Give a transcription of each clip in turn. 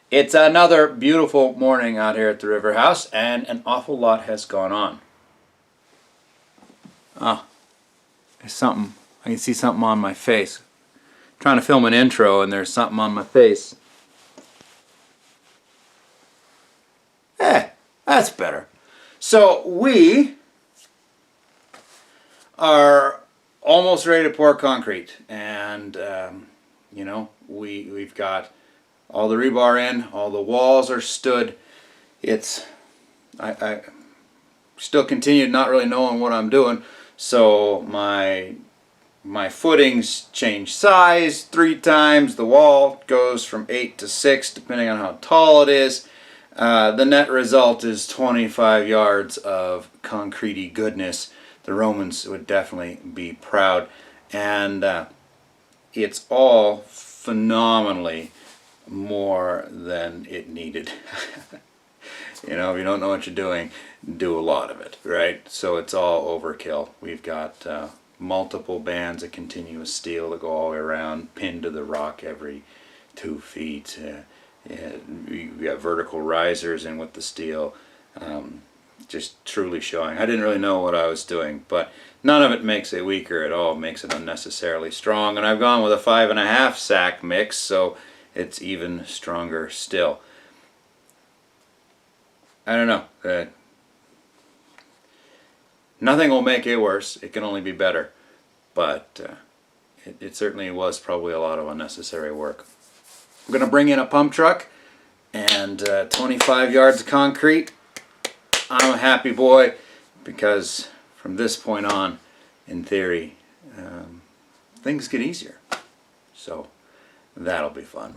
It's another beautiful morning out here at the River House, and an awful lot has gone on. Ah, there's something. I can see something on my face. I'm trying to film an intro, and there's something on my face. That's better. So we are almost ready to pour concrete, and we've got all the rebar in, all the walls are stood. I still continue not really knowing what I'm doing, so my footings change size 3 times. The wall goes from 8 to 6 depending on how tall it is. The net result is 25 yards of concretey goodness. The Romans would definitely be proud, and it's all phenomenally more than it needed. If you don't know what you're doing, do a lot of it, right? So it's all overkill. We've got multiple bands of continuous steel that go all the way around, pinned to the rock every 2 feet. We got vertical risers in with the steel. Just truly showing. I didn't really know what I was doing, but none of it makes it weaker at all. It makes it unnecessarily strong. And I've gone with a 5.5 sack mix, so it's even stronger still. I don't know. Nothing will make it worse. It can only be better. But it certainly was probably a lot of unnecessary work. I'm going to bring in a pump truck and 25 yards of concrete. I'm a happy boy because from this point on, in theory, things get easier. So that'll be fun.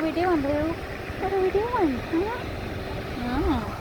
we doing, Blue? What are we doing? Huh? Oh.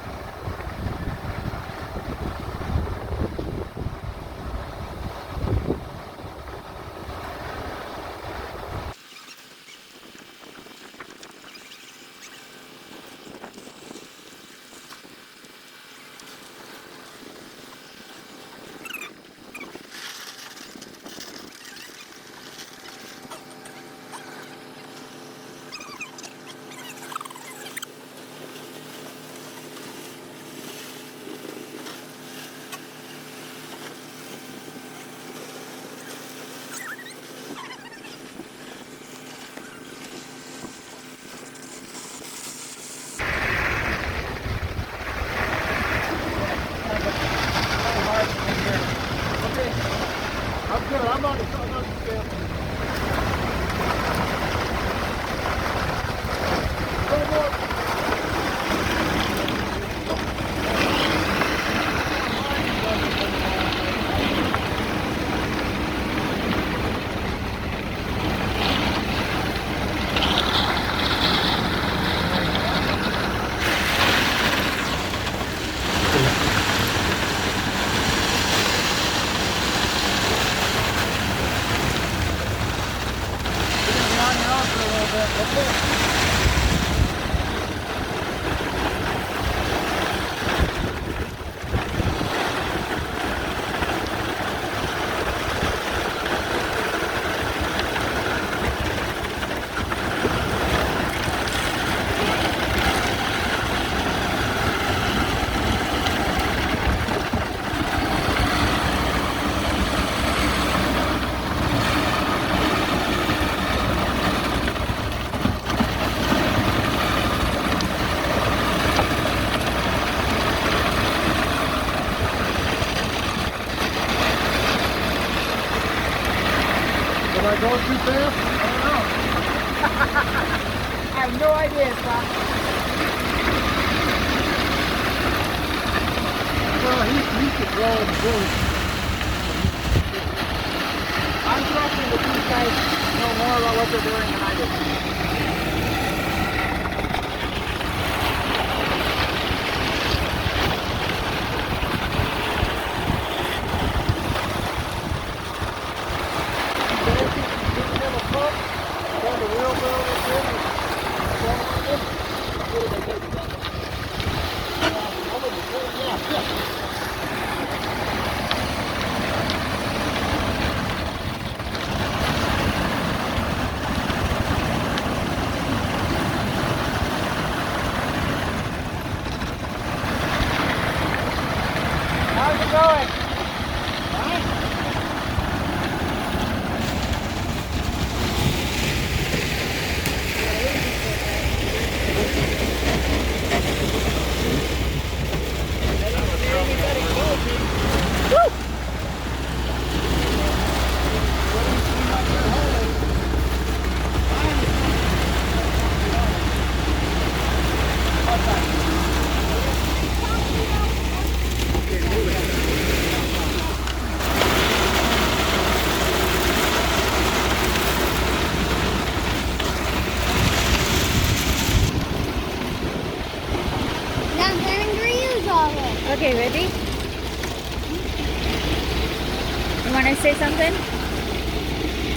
I'm on the scale. Am I going too fast? I don't know. I have no idea, Scott. Well, he's controlling the boost. I'm guessing that these guys know more about what they're doing than I do. How's it going? Okay, ready? You want to say something?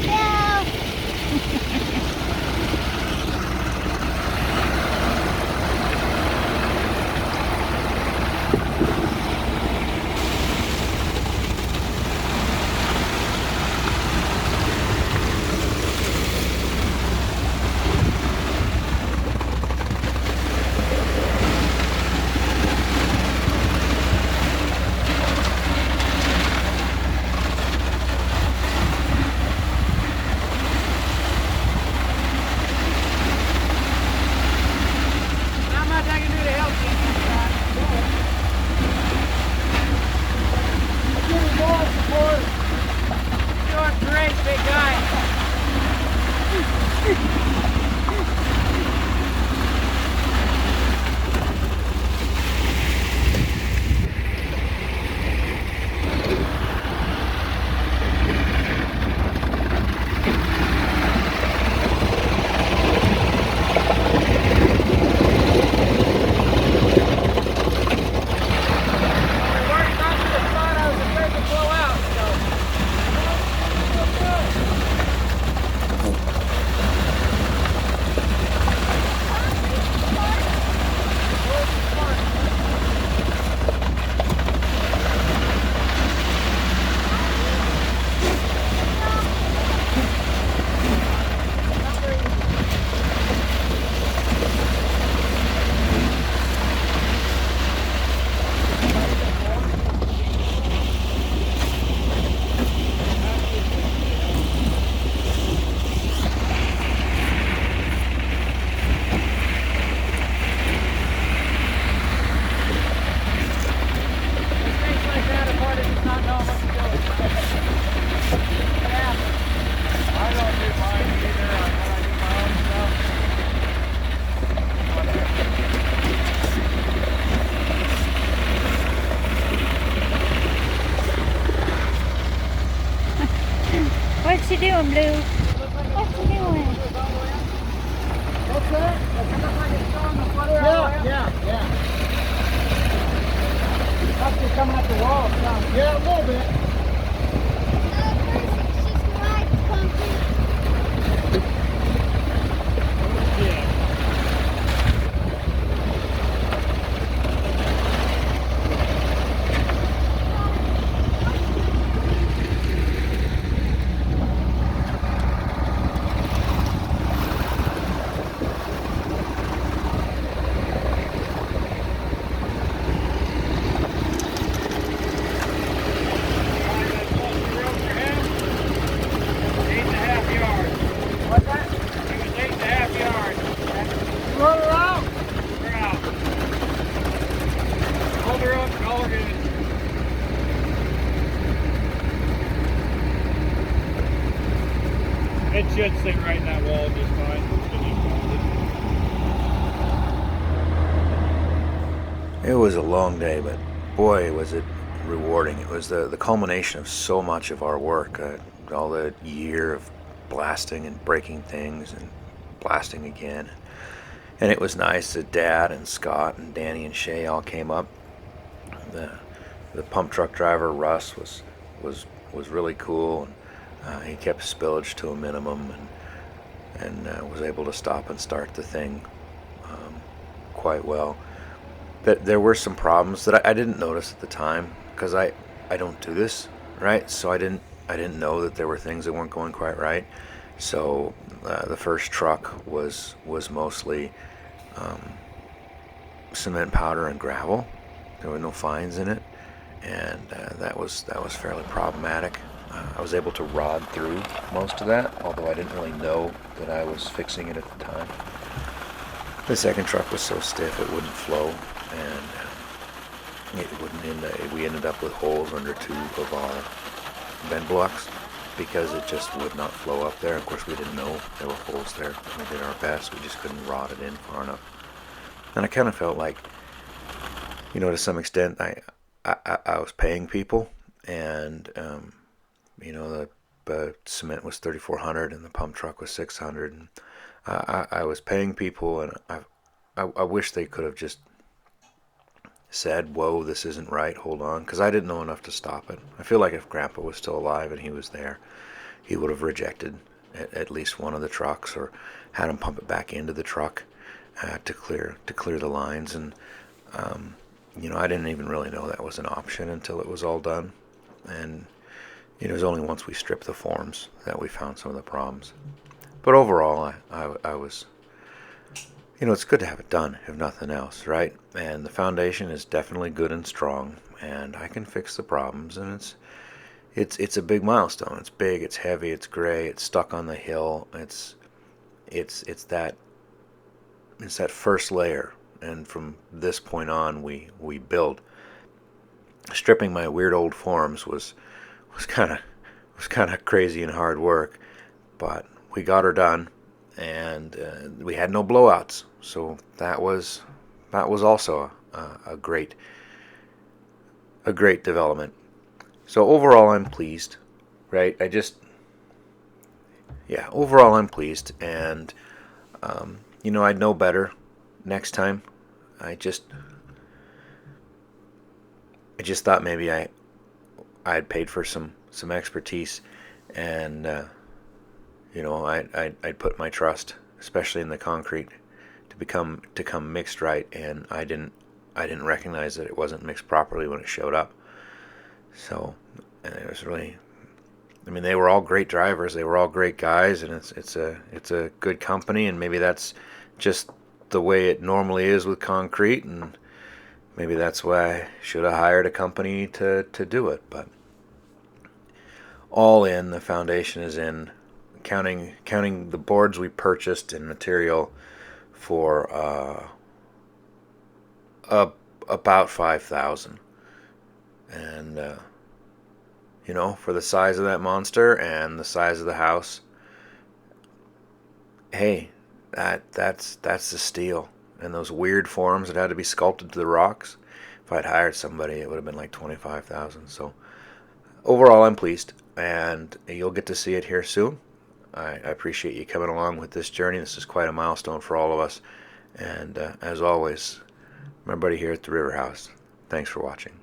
Yeah. doing, Blue? What you doing? What's that? Does it look like it's showing the footer all the way up? Yeah. Must be coming up the wall. Yeah, a little bit. First, it's just white concrete. What's that? Run around. Hold her up, call her good. It should sit right in that wall just fine. It's gonna be molded. It was a long day, but boy, was it rewarding. It was the culmination of so much of our work, all the year of blasting and breaking things and blasting again. And it was nice that Dad and Scott and Danny and Shay all came up. The pump truck driver Russ was really cool, and he kept spillage to a minimum, and was able to stop and start the thing quite well. That there were some problems that I didn't notice at the time because I don't do this, right? So I didn't know that there were things that weren't going quite right. So the first truck was mostly cement powder and gravel. There were no fines in it, and that was fairly problematic. I was able to rod through most of that, although I didn't really know that I was fixing it at the time. The second truck was so stiff it wouldn't flow, and it wouldn't we ended up with holes under two of our bend blocks because it just would not flow up there. Of course, we didn't know there were holes there. We did our best. We just couldn't rod it in far enough. And I kind of felt like, to some extent, I was paying people, and the cement was $3,400 and the pump truck was $600, and I was paying people, and I wish they could have just said, "Whoa, this isn't right. Hold on," because I didn't know enough to stop it. I feel like if Grandpa was still alive and he was there, he would have rejected at least one of the trucks or had him pump it back into the truck to clear the lines. And I didn't even really know that was an option until it was all done. And it was only once we stripped the forms that we found some of the problems. But overall, I was, it's good to have it done, if nothing else, right? And the foundation is definitely good and strong, and I can fix the problems, and it's a big milestone. It's big, it's heavy, it's gray, it's stuck on the hill. It's that first layer, and from this point on, we build. Stripping my weird old forms was kind of crazy and hard work, but we got her done, and we had no blowouts, so that was also a great development. So overall, I'm pleased, right? Overall I'm pleased, and I'd know better next time. I just thought maybe I had paid for some expertise, and I'd put my trust, especially in the concrete, to come mixed right, and I didn't recognize that it wasn't mixed properly when it showed up. So, and it was really, they were all great drivers, they were all great guys, and it's a good company, and maybe that's just the way it normally is with concrete, and maybe that's why I should have hired a company to do it. But all in, the foundation is in, counting the boards we purchased and material for about $5,000, and for the size of that monster and the size of the house, hey, that's the steel. And those weird forms that had to be sculpted to the rocks, if I'd hired somebody, it would have been like $25,000. So overall, I'm pleased, and you'll get to see it here soon. I appreciate you coming along with this journey. This is quite a milestone for all of us. And as always, from everybody here at the River House, thanks for watching.